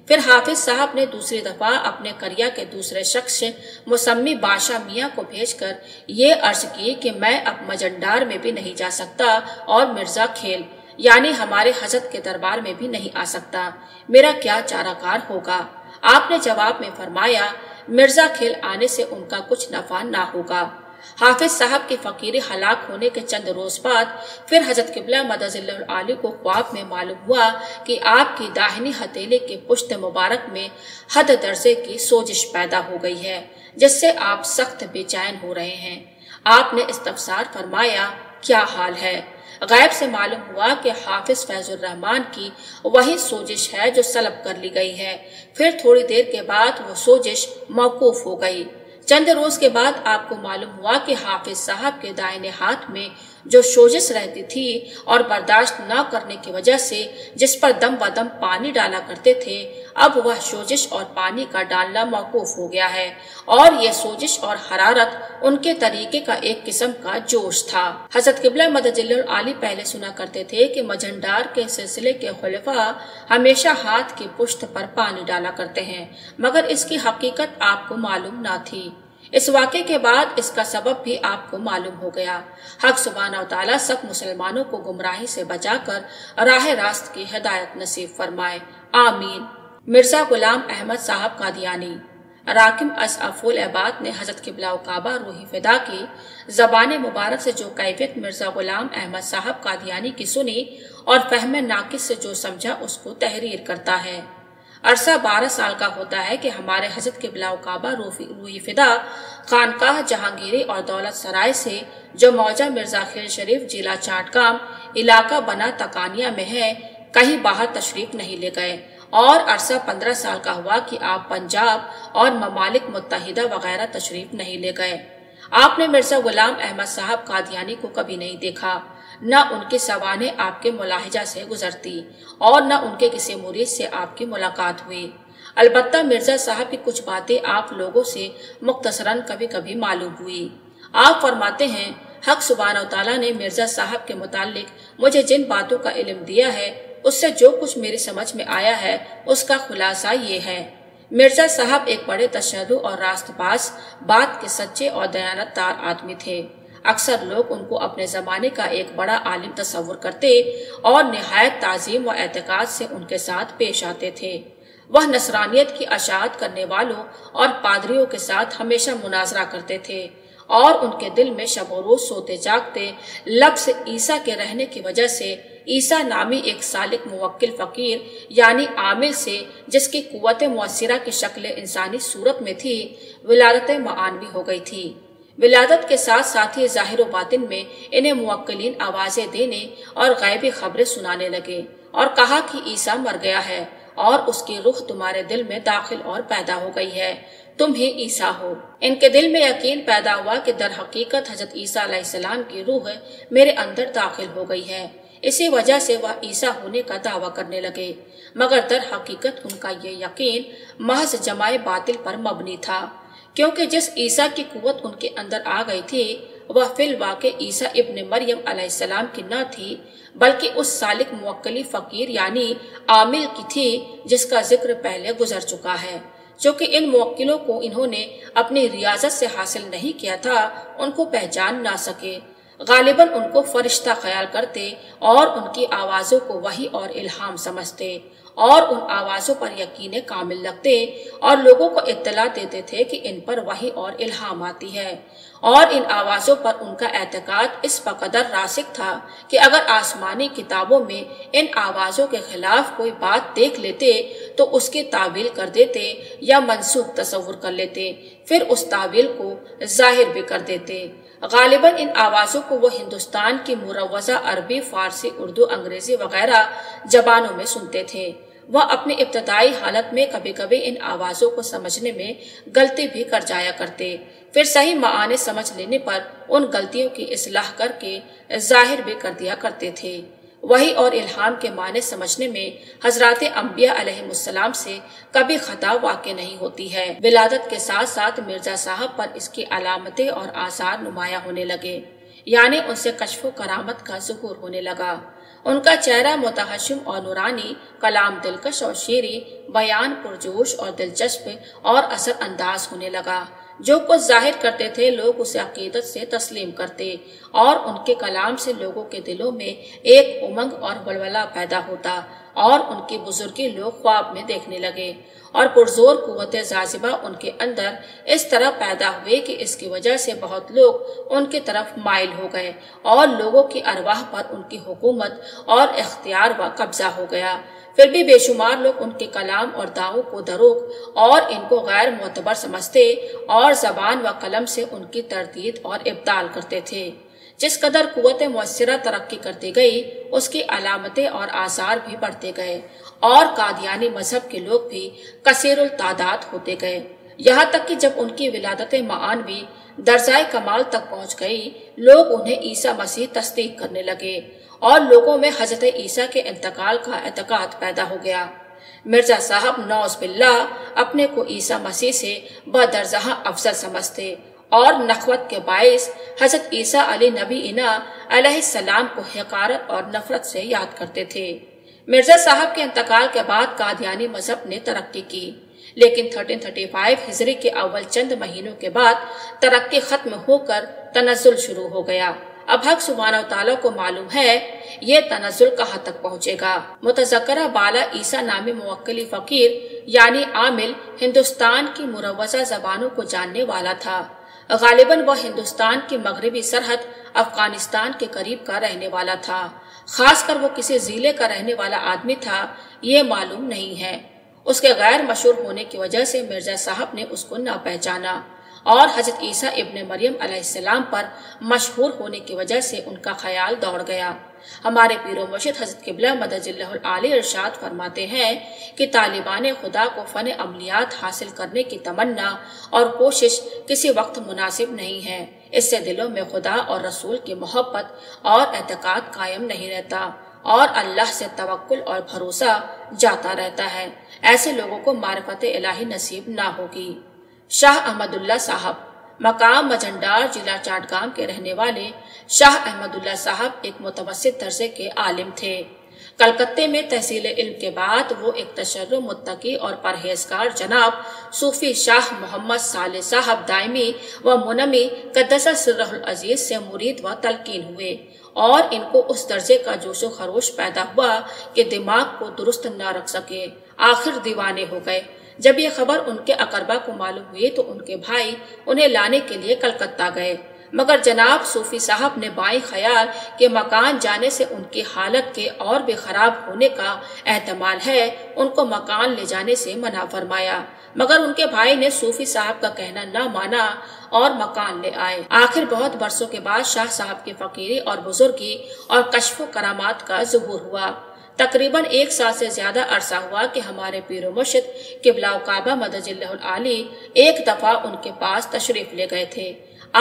फिर हाफिज साहब ने दूसरी दफा अपने करिया के दूसरे शख्स मुसम्मी बादशाह मियाँ को भेजकर ये अर्ज की कि मैं अब मजंडार में भी नहीं जा सकता और मिर्जा खेल यानी हमारे हजरत के दरबार में भी नहीं आ सकता, मेरा क्या चाराकार होगा। आपने जवाब में फरमाया मिर्जा खेल आने से उनका कुछ नफा ना होगा। हाफिज साहब की फकीरी हलाक होने के चंद रोज बाद फिर हजरत किबला मदजिल्लहुल आली को ख्वाब में मालूम हुआ कि आपकी दाहिनी हथेली के पुश्त मुबारक में हद दर्जे की सोजिश पैदा हो गई है, जिससे आप सख्त बेचैन हो रहे हैं। आपने इस्तफसार फरमाया क्या हाल है। गैब से मालूम हुआ कि हाफिज फैजुर रहमान की वही सोजिश है जो सलब कर ली गई है। फिर थोड़ी देर के बाद वो सोजिश मौकूफ हो गई। चंद रोज के बाद आपको मालूम हुआ कि हाफिज साहब के दाहिने हाथ में जो सोजिश रहती थी और बर्दाश्त न करने की वजह से जिस पर दम बदम पानी डाला करते थे, अब वह सोजिश और पानी का डालना मौकूफ हो गया है और ये सोजिश और हरारत उनके तरीके का एक किस्म का जोश था। हजरत किबला मदजिल्लहुल आली पहले सुना करते थे कि मजंडार के सिलसिले के खुलफा हमेशा हाथ की पुश्त पर पानी डाला करते हैं, मगर इसकी हकीकत आपको मालूम न थी। इस वाक़े के बाद इसका सबब भी आपको मालूम हो गया। हक सुब्हानहू तआला सब मुसलमानों को गुमराही से बचाकर राह रास्त की हिदायत नसीब फरमाए, आमीन। मिर्जा गुलाम अहमद साहब कादियानी। राकिम अफुल अबाद ने हजरत किबला काबा रूही फिदा की जबान मुबारक से जो कैफियत मिर्जा गुलाम अहमद साहब कादियानी की सुनी और फहम नाकिस से जो समझा उसको तहरीर करता है। عرصہ 12 سال کا ہوتا ہے کہ ہمارے حضرت قبلہ و کعبہ روئی فدا خانقاہ جہانگیری اور دولت سرائے سے جو موجہ مرزا خیل شریف ضلع چاٹگام علاقہ بنا تکانیہ میں ہے کہیں باہر تشریف نہیں لے گئے، اور عرصہ 15 سال کا ہوا کہ آپ پنجاب اور ممالک متحدہ وغیرہ تشریف نہیں لے گئے۔ آپ نے مرزا غلام احمد صاحب قادیانی کو کبھی نہیں دیکھا، نہ ان کی سوانح آپ کے ملاحجہ سے گزرتی اور نہ ان کے کسی مرید سے آپ کی ملاقات ہوئی۔ البتہ مرزا صاحب کی کچھ باتیں آپ لوگوں سے مختصراً کبھی کبھی معلوم ہوئی۔ آپ فرماتے ہیں، حق سبحانہ و تعالیٰ نے مرزا صاحب کے متعلق مجھے جن باتوں کا علم دیا ہے اس سے جو کچھ میری سمجھ میں آیا ہے اس کا خلاصہ یہ ہے۔ مرزا صاحب ایک بڑے تشدد اور راست باز بات کے سچے اور دیانت دار آدمی تھے۔ اکثر لوگ ان کو اپنے زمانے کا ایک بڑا عالم تصور کرتے اور نہایت تعظیم و اعتقاد سے ان کے ساتھ پیش آتے تھے۔ وہ نصرانیت کی اشاعت کرنے والوں اور پادریوں کے ساتھ ہمیشہ مناظرہ کرتے تھے، اور ان کے دل میں شب و روز سوتے جاگتے لفظ عیسیٰ کے رہنے کی وجہ سے عیسیٰ نامی ایک سالک موکل فقیر یعنی عامل سے، جس کی قوت مؤثرہ کی شکل انسانی صورت میں تھی، ولادت معانوی ہو گئی تھی۔ ولادت کے ساتھ ساتھ ہی ظاہر و باطن میں انہیں موکلین آوازیں دینے اور غیبی خبریں سنانے لگے، اور کہا کہ عیسیٰ مر گیا ہے اور اس کی روح تمہارے دل میں داخل اور پیدا ہو گئی ہے، تم ہی عیسیٰ ہو۔ ان کے دل میں یقین پیدا ہوا کہ در حقیقت حضرت عیسیٰ علیہ السلام کی روح میرے اندر داخل ہو گئی ہے، اسی وجہ سے وہ عیسیٰ ہونے کا دعویٰ کرنے لگے، مگر در حقیقت ان کا یہ یقین محض جماع باطل پر مبنی تھا، کیونکہ جس عیسیٰ کی قوت ان کے اندر آ گئی تھی وہ فی الواقع عیسیٰ ابن مریم علیہ السلام کی نہ تھی، بلکہ اس سالک موکلی فقیر یعنی عامل کی تھی جس کا ذکر پہلے گزر چکا ہے۔ چونکہ ان موکلوں کو انہوں نے اپنی ریاضت سے حاصل نہیں کیا تھا، ان کو پہچان نہ سکے، غالباً ان کو فرشتہ خیال کرتے اور ان کی آوازوں کو وحی اور الہام سمجھتے، اور ان آوازوں پر یقین کامل رکھتے اور لوگوں کو اطلاع دیتے تھے کہ ان پر وحی اور الہام آتی ہے، اور ان آوازوں پر ان کا اعتقاد اس قدر راسخ تھا کہ اگر آسمانی کتابوں میں ان آوازوں کے خلاف کوئی بات دیکھ لیتے تو اس کی تعویل کر دیتے یا منسوخ تصور کر لیتے، پھر اس تعویل کو ظاہر بھی کر دیتے۔ غالباً ان آوازوں کو وہ ہندوستان کی مروزہ عربی، فارسی، اردو، انگریزی وغیرہ زبانوں میں سنتے تھے۔ وہ اپنی ابتدائی حالت میں کبھی کبھی ان آوازوں کو سمجھنے میں غلطی بھی کر جایا کرتے، پھر صحیح معانی سمجھ لینے پر ان غلطیوں کی اصلاح کر کے ظاہر بھی کر دیا کرتے تھے۔ وحی اور الہام کے معنی سمجھنے میں حضرات انبیاء علیہ السلام سے کبھی خطا واقع نہیں ہوتی ہے۔ ولادت کے ساتھ ساتھ مرزا صاحب پر اس کی علامتیں اور آثار نمایاں ہونے لگے، یعنی ان سے کشف و کرامت کا ظہور ہونے لگا۔ ان کا چہرہ متحشم اور نورانی، کلام دلکش اور شیریں، بیان پرجوش اور دلچسپ اور اثر انداز ہونے لگا۔ جو کچھ ظاہر کرتے تھے لوگ اسے عقیدت سے تسلیم کرتے، اور ان کے کلام سے لوگوں کے دلوں میں ایک امنگ اور ولولہ پیدا ہوتا، اور ان کی بزرگی لوگ خواب میں دیکھنے لگے، اور پرزور قوت جاذبہ ان کے اندر اس طرح پیدا ہوئے کہ اس کی وجہ سے بہت لوگ ان کی طرف مائل ہو گئے، اور لوگوں کی ارواح پر ان کی حکومت اور اختیار و قبضہ ہو گیا۔ پھر بھی بے شمار لوگ ان کے کلام اور دعووں کو دروغ اور ان کو غیر معتبر سمجھتے اور زبان و قلم سے ان کی تردید اور ابطال کرتے تھے۔ جس قدر قوت مؤثرہ ترقی کرتی گئی اس کی علامتیں اور آثار بھی بڑھتے گئے، اور قادیانی مذہب کے لوگ بھی کثیر التعداد ہوتے گئے، یہاں تک کہ جب ان کی ولادت معانوی درجۂ کمال تک پہنچ گئی لوگ انہیں عیسیٰ مسیح تصدیق کرنے لگے، اور لوگوں میں حضرت عیسیٰ کے انتقال کا اعتقاد پیدا ہو گیا۔ مرزا صاحب نعوذ باللہ اپنے کو عیسیٰ مسیح سے بدرجہ افضل سمجھتے، اور نخوت کے باعث حضرت عیسیٰ علی نبی انا علیہ السلام کو حقارت اور نفرت سے یاد کرتے تھے۔ مرزا صاحب کے انتقال کے بعد قادیانی مذہب نے ترقی کی، لیکن 1335 ہجری کے اول چند مہینوں کے بعد ترقی ختم ہو کر تنزل شروع ہو گیا۔ اب حق سبحانہ وتعالیٰ کو معلوم ہے یہ تنزل کہاں تک پہنچے گا۔ متذکرہ بالا عیسیٰ نامی موکلی فقیر یعنی عامل ہندوستان کی مروزہ زبانوں کو جاننے والا تھا۔ غالباً وہ ہندوستان کی مغربی سرحد افغانستان کے قریب کا رہنے والا تھا، خاص کر وہ کسی ضلع کا رہنے والا آدمی تھا یہ معلوم نہیں ہے۔ اس کے غیر مشہور ہونے کی وجہ سے مرزا صاحب نے اس کو نہ پہچانا، اور حضرت عیسیٰ ابن مریم علیہ السلام پر مشہور ہونے کی وجہ سے ان کا خیال دوڑ گیا۔ ہمارے پیر و مرشد حضرت قبلہ مدد اللہ العالی ارشاد فرماتے ہیں کہ طالبان خدا کو فن عملیات حاصل کرنے کی تمنا اور کوشش کسی وقت مناسب نہیں ہے۔ اس سے دلوں میں خدا اور رسول کی محبت اور اعتقاد قائم نہیں رہتا اور اللہ سے توکل اور بھروسہ جاتا رہتا ہے۔ ایسے لوگوں کو معرفت الہی نصیب نہ ہوگی۔ شاہ احمد اللہ صاحب مقام مجنڈار ضلع چاٹگام کے رہنے والے شاہ احمد اللہ صاحب ایک متوسط درجے کے عالم تھے۔ کلکتے میں تحصیل علم کے بعد وہ ایک تشرع متقی اور پرہیزگار جناب صوفی شاہ محمد صالح صاحب دائمی و منمی قدس سرہ العزیز سے مرید و تلقین ہوئے، اور ان کو اس درجے کا جوش و خروش پیدا ہوا کہ دماغ کو درست نہ رکھ سکے، آخر دیوانے ہو گئے۔ جب یہ خبر ان کے اقربا کو معلوم ہوئی تو ان کے بھائی انہیں لانے کے لیے کلکتہ گئے، مگر جناب صوفی صاحب نے بائیں خیال کہ مکان جانے سے ان کی حالت کے اور بھی خراب ہونے کا احتمال ہے، ان کو مکان لے جانے سے منع فرمایا، مگر ان کے بھائی نے صوفی صاحب کا کہنا نہ مانا اور مکان لے آئے۔ آخر بہت برسوں کے بعد شاہ صاحب کی فقیری اور بزرگی اور کشف و کرامات کا ظہور ہوا۔ تقریباً 1 سال سے زیادہ عرصہ ہوا کہ ہمارے پیر و مرشد قبلہ کعبہ مدد اللہ العالی ایک دفعہ ان کے پاس تشریف لے گئے تھے۔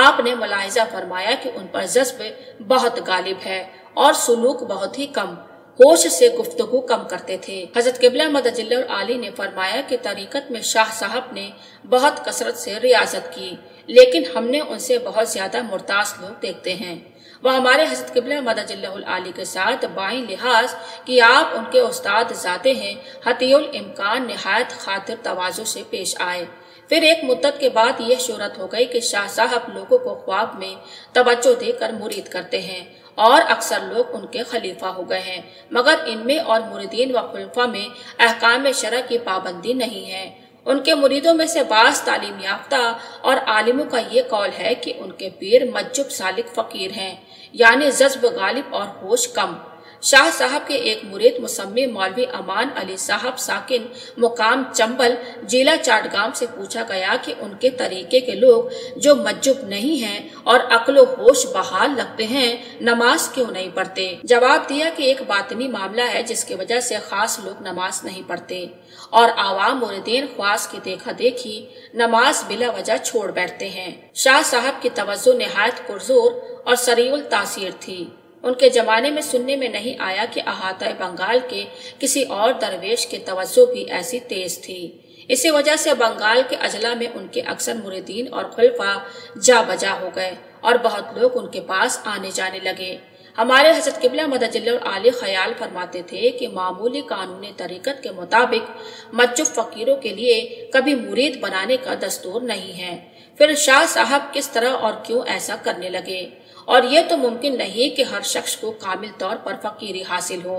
آپ نے ملاحظہ فرمایا کہ ان پر جذب بہت غالب ہے اور سلوک بہت ہی کم، ہوش سے گفتگو کم کرتے تھے۔ حضرت قبلہ مدد اللہ العالی نے فرمایا کہ طریقت میں شاہ صاحب نے بہت کثرت سے ریاضت کی، لیکن ہم نے ان سے بہت زیادہ مرتاث لوگ دیکھتے ہیں۔ وہ ہمارے حضرت قبلہ مدد اللہ العالی کے ساتھ بائیں لحاظ کہ آپ ان کے استاد ذاتے ہیں، حتی الامکان نہایت خاطر تواضع سے پیش آئے۔ پھر ایک مدت کے بعد یہ شہرت ہو گئی کہ شاہ صاحب لوگوں کو خواب میں توجہ دے کر مرید کرتے ہیں، اور اکثر لوگ ان کے خلیفہ ہو گئے ہیں، مگر ان میں اور مریدین و خلفاء میں احکام شرع کی پابندی نہیں ہے۔ ان کے مریدوں میں سے بعض تعلیم یافتہ اور عالموں کا یہ قول ہے کہ ان کے پیر مجب سالک فقیر ہیں، یعنی جذب غالب اور ہوش کم۔ شاہ صاحب کے ایک مرید مسمی مولوی امان علی صاحب ساکن مقام چمبل ضلع چاٹگام سے پوچھا گیا کہ ان کے طریقے کے لوگ جو مجب نہیں ہیں اور عقل و ہوش بحال لگتے ہیں نماز کیوں نہیں پڑھتے؟ جواب دیا کہ ایک باطنی معاملہ ہے جس کی وجہ سے خاص لوگ نماز نہیں پڑھتے، اور عوام مریدین خواص کی دیکھا دیکھی نماز بلا وجہ چھوڑ بیٹھتے ہیں۔ شاہ صاحب کی توجہ نہایت پرزور اور سریع التاثیر تھی۔ ان کے زمانے میں سننے میں نہیں آیا کہ احاطہ بنگال کے کسی اور درویش کی توجہ بھی ایسی تیز تھی۔ اسی وجہ سے بنگال کے اضلاع میں ان کے اکثر مریدین اور خلفاء جا بجا ہو گئے اور بہت لوگ ان کے پاس آنے جانے لگے۔ ہمارے حضرت قبلہ مدد اللہ العالی خیال فرماتے تھے کہ معمولی قانون طریقت کے مطابق مجب فقیروں کے لیے کبھی مرید بنانے کا دستور نہیں ہے۔ پھر شاہ صاحب کس طرح اور کیوں ایسا کرنے لگے؟ اور یہ تو ممکن نہیں کہ ہر شخص کو کامل طور پر فقیری حاصل ہو،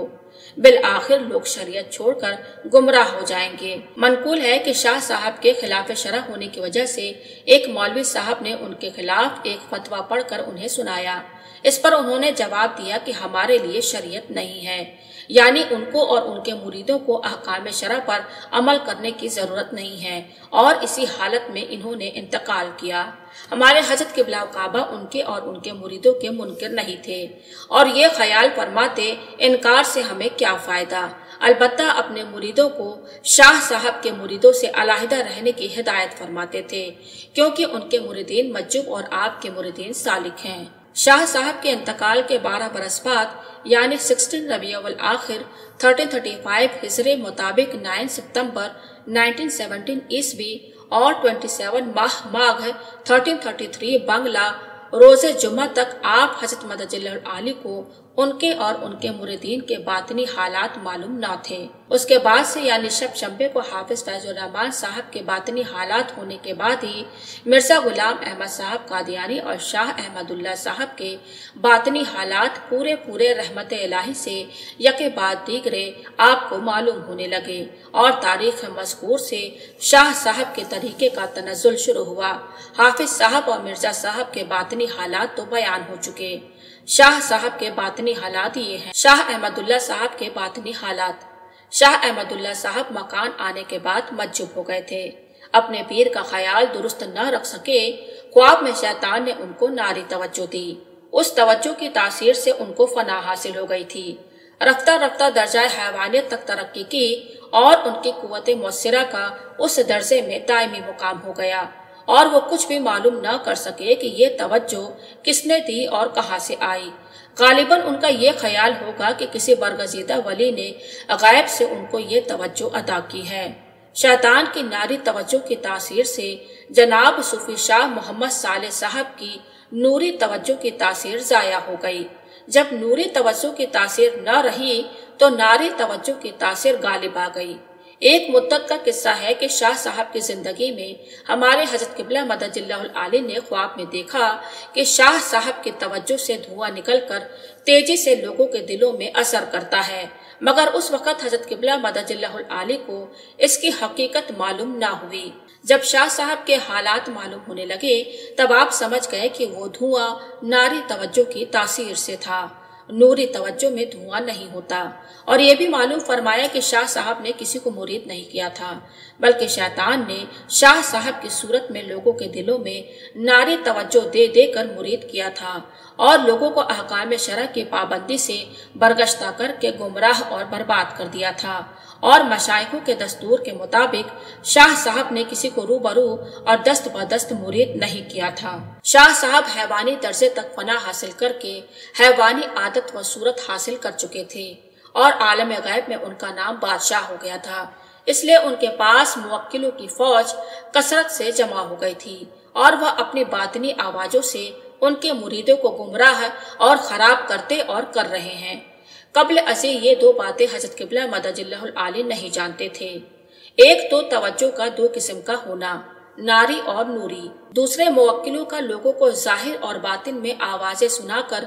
بالآخر لوگ شریعت چھوڑ کر گمراہ ہو جائیں گے۔ منقول ہے کہ شاہ صاحب کے خلاف شرع ہونے کی وجہ سے ایک مولوی صاحب نے ان کے خلاف ایک فتویٰ پڑھ کر انہیں سنایا۔ اس پر انہوں نے جواب دیا کہ ہمارے لیے شریعت نہیں ہے، یعنی ان کو اور ان کے مریدوں کو احکام شرع پر عمل کرنے کی ضرورت نہیں ہے، اور اسی حالت میں انہوں نے انتقال کیا۔ ہمارے حضرت قبلہ کعبہ ان کے اور ان کے مریدوں کے منکر نہیں تھے، اور یہ خیال فرماتے انکار سے ہمیں کیا فائدہ، البتہ اپنے مریدوں کو شاہ صاحب کے مریدوں سے علیحدہ رہنے کی ہدایت فرماتے تھے، کیونکہ ان کے مریدین مجب اور آپ کے مریدین سالک ہیں۔ شاہ صاحب کے انتقال کے 12 برس بعد یعنی 16 ربیع الاخر 1335 ہجری مطابق 9 ستمبر 1917 عیسوی اور 27 ماہ ماگھ 1333 بنگلہ روز جمعہ تک آپ حضرت مدد اللہ العالی کو ان کے اور ان کے مریدین کے باطنی حالات معلوم نہ تھے۔ اس کے بعد سے یعنی شب شنبے کو حافظ فیض الرحمن صاحب کے باطنی حالات ہونے کے بعد ہی مرزا غلام احمد صاحب قادیانی اور شاہ احمد اللہ صاحب کے باطنی حالات پورے رحمت الہی سے یکے بعد دیگرے آپ کو معلوم ہونے لگے، اور تاریخ مذکور سے شاہ صاحب کے طریقے کا تنزل شروع ہوا۔ حافظ صاحب اور مرزا صاحب کے باطنی حالات تو بیان ہو چکے۔ شاہ صاحب کے باطنی حالات یہ ہیں۔ شاہ احمد اللہ صاحب کے باطنی حالات۔ شاہ احمد اللہ صاحب مکان آنے کے بعد مجذوب ہو گئے تھے، اپنے پیر کا خیال درست نہ رکھ سکے۔ خواب میں شیطان نے ان کو ناری توجہ دی، اس توجہ کی تاثیر سے ان کو فنا حاصل ہو گئی تھی۔ رفتہ رفتہ درجہ حیوانیت تک ترقی کی اور ان کی قوت مؤثرہ کا اس درجے میں دائمی مقام ہو گیا، اور وہ کچھ بھی معلوم نہ کر سکے کہ یہ توجہ کس نے دی اور کہاں سے آئی۔ غالباً ان کا یہ خیال ہوگا کہ کسی برگزیدہ ولی نے غیب سے ان کو یہ توجہ عطا کی ہے۔ شیطان کی ناری توجہ کی تاثیر سے جناب صوفی شاہ محمد صالح صاحب کی نوری توجہ کی تاثیر ضائع ہو گئی۔ جب نوری توجہ کی تاثیر نہ رہی تو ناری توجہ کی تاثیر غالب آ گئی۔ ایک مدت کا قصہ ہے کہ شاہ صاحب کی زندگی میں ہمارے حضرت قبلہ مدد اللہ العالی نے خواب میں دیکھا کہ شاہ صاحب کی توجہ سے دھواں نکل کر تیزی سے لوگوں کے دلوں میں اثر کرتا ہے، مگر اس وقت حضرت قبلہ مدد اللہ العالی کو اس کی حقیقت معلوم نہ ہوئی۔ جب شاہ صاحب کے حالات معلوم ہونے لگے تب آپ سمجھ گئے کہ وہ دھواں ناری توجہ کی تاثیر سے تھا، نوری توجہ میں دھواں نہیں ہوتا۔ اور یہ بھی معلوم فرمایا کہ شاہ صاحب نے کسی کو مرید نہیں کیا تھا، بلکہ شیطان نے شاہ صاحب کی صورت میں لوگوں کے دلوں میں ناری توجہ دے دے کر مرید کیا تھا اور لوگوں کو احکام شرع کی پابندی سے برگشتہ کر کے گمراہ اور برباد کر دیا تھا۔ اور مشائخوں کے دستور کے مطابق شاہ صاحب نے کسی کو روبرو اور دست بدست مرید نہیں کیا تھا۔ شاہ صاحب حیوانی درجے تک فنا حاصل کر کے حیوانی عادت و صورت حاصل کر چکے تھے اور عالم غیب میں ان کا نام بادشاہ ہو گیا تھا، اس لیے ان کے پاس موکلوں کی فوج کثرت سے جمع ہو گئی تھی اور وہ اپنی باطنی آوازوں سے ان کے مریدوں کو گمراہ اور خراب کرتے اور کر رہے ہیں۔ قبل ازیں یہ دو باتیں حضرت قبلہ مدد اللہ العالی نہیں جانتے تھے۔ ایک تو توجہ کا دو قسم کا ہونا، ناری اور نوری، دوسرے موکلوں کا لوگوں کو ظاہر اور باطن میں آوازیں سنا کر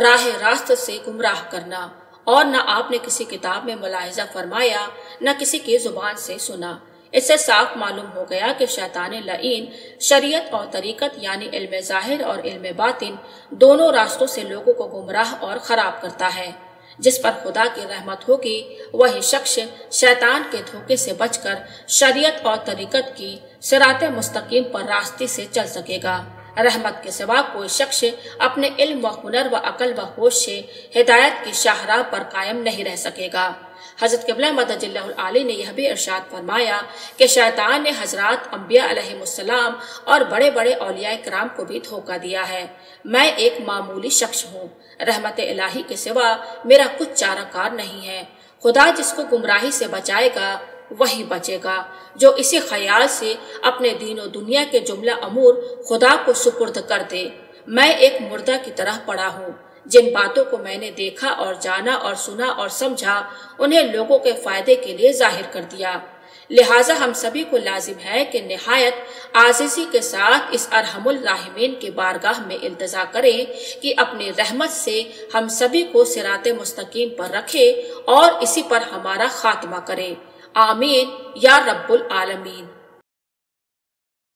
راہ راست سے گمراہ کرنا، اور نہ آپ نے کسی کتاب میں ملاحظہ فرمایا نہ کسی کی زبان سے سنا۔ اس سے صاف معلوم ہو گیا کہ شیطان لعین شریعت اور طریقت یعنی علم ظاہر اور علم باطن دونوں راستوں سے لوگوں کو گمراہ اور خراب کرتا ہے۔ جس پر خدا کی رحمت ہوگی وہی شخص شیطان کے دھوکے سے بچ کر شریعت اور طریقت کی صراط مستقیم پر راستے سے چل سکے گا۔ رحمت کے سوا کوئی شخص اپنے علم و ہنر و عقل و ہوش سے ہدایت کی شاہراہ پر قائم نہیں رہ سکے گا۔ حضرت قبلہ مدد اللہ العالی نے یہ بھی ارشاد فرمایا کہ شیطان نے حضرات انبیاء علیہ السلام اور بڑے بڑے اولیاء کرام کو بھی دھوکہ دیا ہے۔ میں ایک معمولی شخص ہوں، رحمت الہی کے سوا میرا کچھ چارہ کار نہیں ہے۔ خدا جس کو گمراہی سے بچائے گا وہی بچے گا، جو اسی خیال سے اپنے دین و دنیا کے جملہ امور خدا کو سپرد کر دے۔ میں ایک مردہ کی طرح پڑا ہوں، جن باتوں کو میں نے دیکھا اور جانا اور سنا اور سمجھا انہیں لوگوں کے فائدے کے لیے ظاہر کر دیا۔ لہٰذا ہم سبھی کو لازم ہے کہ نہایت عاجزی کے ساتھ اس ارحم الراحمین کی بارگاہ میں التجا کریں کہ اپنی رحمت سے ہم سبھی کو صراط مستقیم پر رکھے اور اسی پر ہمارا خاتمہ کرے۔ آمین یا رب العالمین۔